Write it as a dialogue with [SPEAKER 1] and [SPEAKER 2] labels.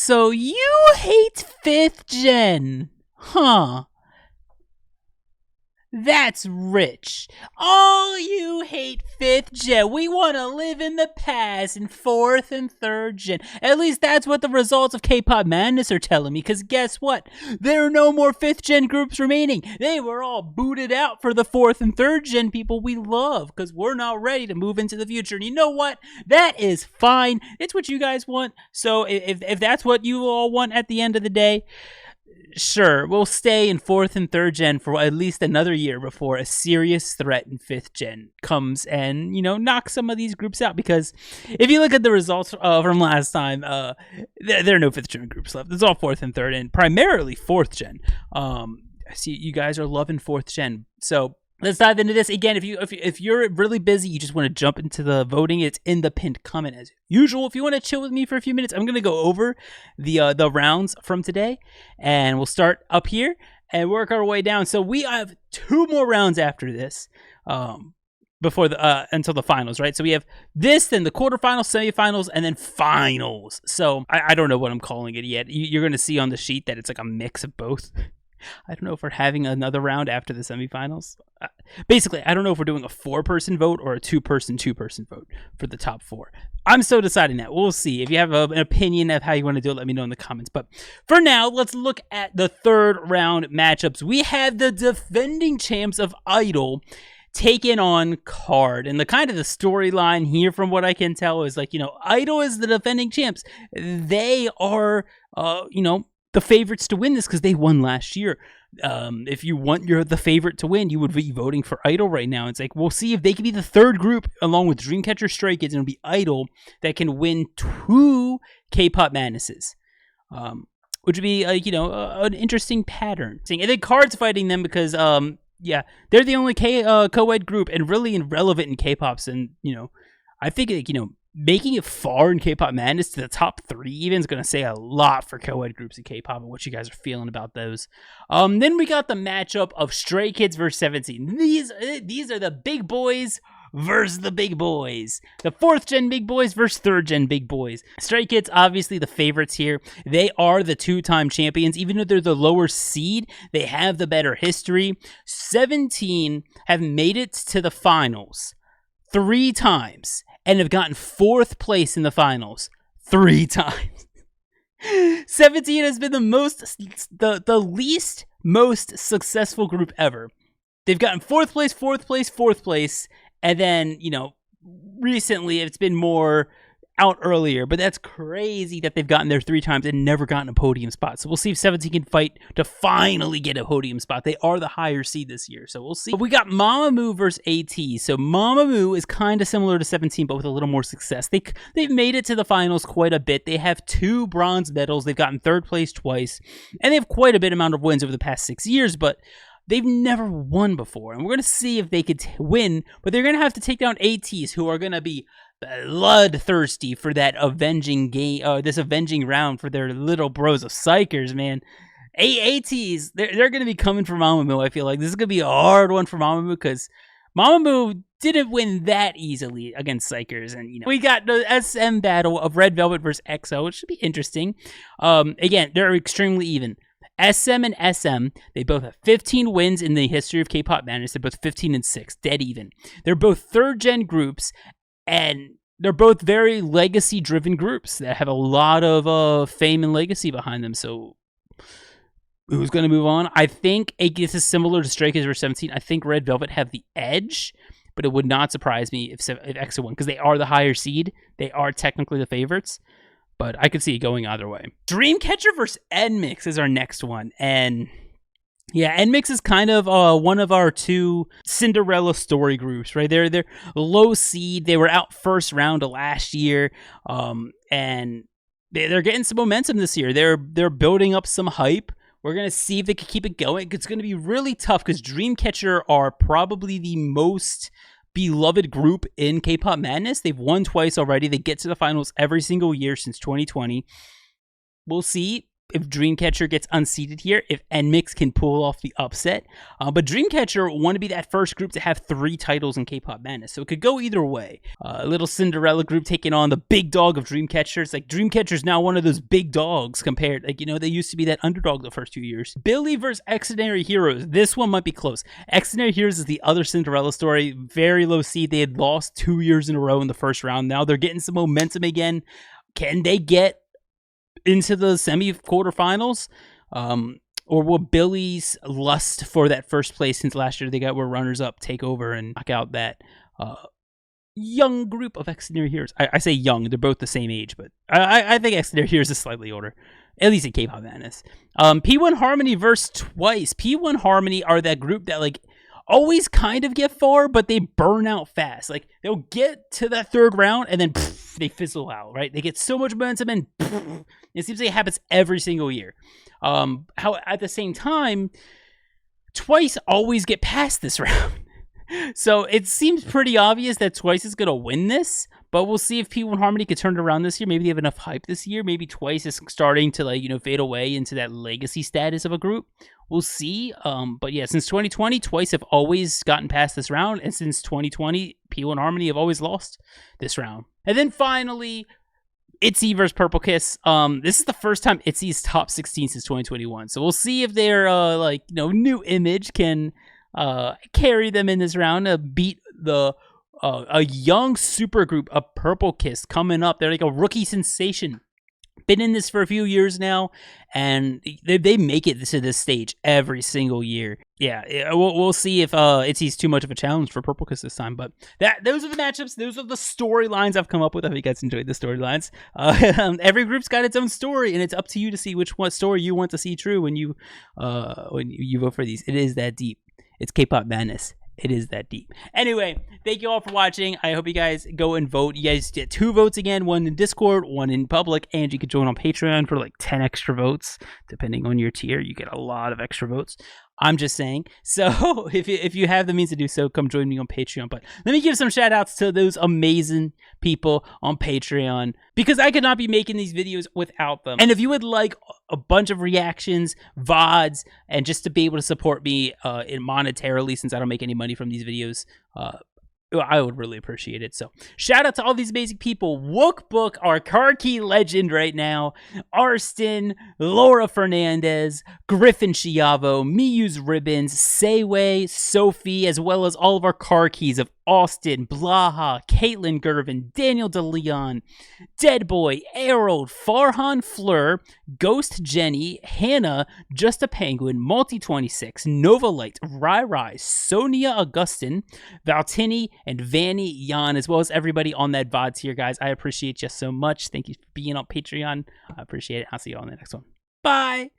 [SPEAKER 1] So you hate 5th gen. Huh. That's rich. Oh, you hate 5th gen. We want to live in the past in 4th and 3rd gen. At least that's what the results of K-Pop Madness are telling me. Because guess what? There are no more 5th gen groups remaining. They were all booted out for the 4th and 3rd gen people we love. Because we're not ready to move into the future. And you know what? That is fine. It's what you guys want. So if that's what you all want at the end of the day, sure, we'll stay in 4th and 3rd gen for at least another year before a serious threat in 5th gen comes and, knocks some of these groups out. Because if you look at the results from last time, there are no 5th gen groups left. It's all 4th and 3rd, and primarily 4th gen. I see you guys are loving 4th gen. So let's dive into this. Again, if you're really busy, you just want to jump into the voting, it's in the pinned comment as usual. If you want to chill with me for a few minutes, I'm going to go over the rounds from today, and we'll start up here and work our way down. So we have 2 more rounds after this before until the finals, right? So we have this, then the quarterfinals, semifinals, and then finals. So I don't know what I'm calling it yet. You're going to see on the sheet that it's like a mix of both. I don't know if we're having another round after the semifinals. Basically, I don't know if we're doing a 4-person vote or a 2-person vote for the top 4. I'm still deciding that. We'll see. If you have an opinion of how you want to do it, let me know in the comments. But for now, let's look at the 3rd round matchups. We have the defending champs of Idol taking on Card. And the storyline here, from what I can tell, is Idol is the defending champs. They are, the favorites to win this because they won last year. If you want the favorite to win, you would be voting for Idol right now. It's like, we'll see if they can be the 3rd group along with Dreamcatcher, Stray Kids, and it'll be Idol that can win 2 K-Pop Madnesses, which would be an interesting pattern. And then Card's fighting them because they're the only co-ed group and really irrelevant in K-Pops, and I think making it far in K-Pop Madness to the top 3 even is going to say a lot for co-ed groups in K-Pop and what you guys are feeling about those. Then we got the matchup of Stray Kids versus 17. These are the big boys versus the big boys. The 4th gen big boys versus 3rd gen big boys. Stray Kids, obviously the favorites here. They are the 2-time champions. Even though they're the lower seed, they have the better history. 17 have made it to the finals 3 times. And have gotten 4th place in the finals 3 times. 17 has been the least most successful group ever. They've gotten 4th place, 4th place, 4th place, and then, recently it's been more out earlier, but that's crazy that they've gotten there 3 times and never gotten a podium spot. So we'll see if 17 can fight to finally get a podium spot. They are the higher seed this year, so we'll see. But we got mamamoo versus ateez. So mamamoo is kind of similar to 17, but with a little more success. They've made it to the finals quite a bit. They have 2 bronze medals. They've gotten 3rd place twice, and they have quite a bit amount of wins over the past 6 years, but they've never won before. And we're going to see if they could win, but they're going to have to take down ateez, who are going to be bloodthirsty for that avenging game, this avenging round for their little bros of psychers, man. ateez, they're going to be coming for Mamamoo. I feel like this is going to be a hard one for Mamamoo because Mamamoo didn't win that easily against psychers. And, we got the SM battle of Red Velvet versus EXO, which should be interesting. Again, they're extremely even. SM and SM, they both have 15 wins in the history of K-Pop Madness. They're both 15-6, dead even. They're both 3rd gen groups, and they're both very legacy-driven groups that have a lot of fame and legacy behind them. So who's going to move on? I think this is similar to Stray Kids versus 17. I think Red Velvet have the edge, but it would not surprise me if EXO won because they are the higher seed. They are technically the favorites, but I could see it going either way. Dreamcatcher versus NMIXX is our next one, and yeah, NMIXX is kind of one of our 2 Cinderella story groups, right? They're low seed. They were out 1st round of last year, and they're getting some momentum this year. They're building up some hype. We're going to see if they can keep it going. It's going to be really tough because Dreamcatcher are probably the most beloved group in K-Pop Madness. They've won twice already. They get to the finals every single year since 2020. We'll see if Dreamcatcher gets unseated here, if NMIXX can pull off the upset. But Dreamcatcher want to be that first group to have 3 titles in K-Pop Madness, so it could go either way. A little Cinderella group taking on the big dog of Dreamcatcher. It's like Dreamcatcher's now one of those big dogs compared, like, you know, they used to be that underdog the first 2 years. Billy versus Extraordinary Heroes. This one might be close. Extraordinary Heroes is the other Cinderella story. Very low seed. They had lost 2 years in a row in the first round. Now they're getting some momentum again. Can they get into the semi-quarterfinals? Or will Billy's lust for that first place, since last year they were runners-up, take over and knock out that young group of Extraordinary Heroes? I say young, they're both the same age, but I think Extraordinary Heroes is slightly older, at least in K-Pop Madness. P1 Harmony versus Twice. P1 Harmony are that group that, like, always kind of get far, but they burn out fast. Like, they'll get to that 3rd round and then they fizzle out, right? They get so much momentum and it seems like it happens every single year. How at the same time, Twice always get past this round. So it seems pretty obvious that Twice is going to win this, but we'll see if P1 Harmony can turn it around this year. Maybe they have enough hype this year. Maybe Twice is starting to, like, you know, fade away into that legacy status of a group. We'll see. But yeah, since 2020, Twice have always gotten past this round, and since 2020, P1 Harmony have always lost this round. And then finally, ITZY versus Purple Kiss. This is the first time ITZY's top 16 since 2021. So we'll see if their like, you know, new image can carry them in this round, beat the a young super group of Purple Kiss coming up. They're like a rookie sensation. Been in this for a few years now, and they make it to this stage every single year. Yeah, we'll see if ITZY's too much of a challenge for Purple Kiss this time. But those are the matchups. Those are the storylines I've come up with. I hope you guys enjoyed the storylines. Every group's got its own story, and it's up to you to see which one story you want to see true when you vote for these. It is that deep. It's K-Pop Madness. It is that deep. Anyway, thank you all for watching. I hope you guys go and vote. You guys get 2 votes again, one in Discord, one in public, and you can join on Patreon for like 10 extra votes. Depending on your tier, you get a lot of extra votes. I'm just saying. So if you have the means to do so, come join me on Patreon. But let me give some shout outs to those amazing people on Patreon, because I could not be making these videos without them. And if you would like a bunch of reactions, VODs, and just to be able to support me monetarily, since I don't make any money from these videos, I would really appreciate it. So shout out to all these amazing people. Wookbook, our car key legend right now, Arston, Laura Fernandez, Griffin Chiavo, Miyu's Ribbons, Sayway, Sophie, as well as all of our car keys of Austin, Blaha, Caitlin Gervin, Daniel DeLeon, Deadboy, Errol, Farhan Fleur, Ghost Jenny, Hannah, Just a Penguin, Multi26, Nova Light, Rai Rai, Sonia Augustin, Valtini, and Vanny Yan, as well as everybody on that VOD tier, guys. I appreciate you so much. Thank you for being on Patreon. I appreciate it. I'll see you all in the next one. Bye.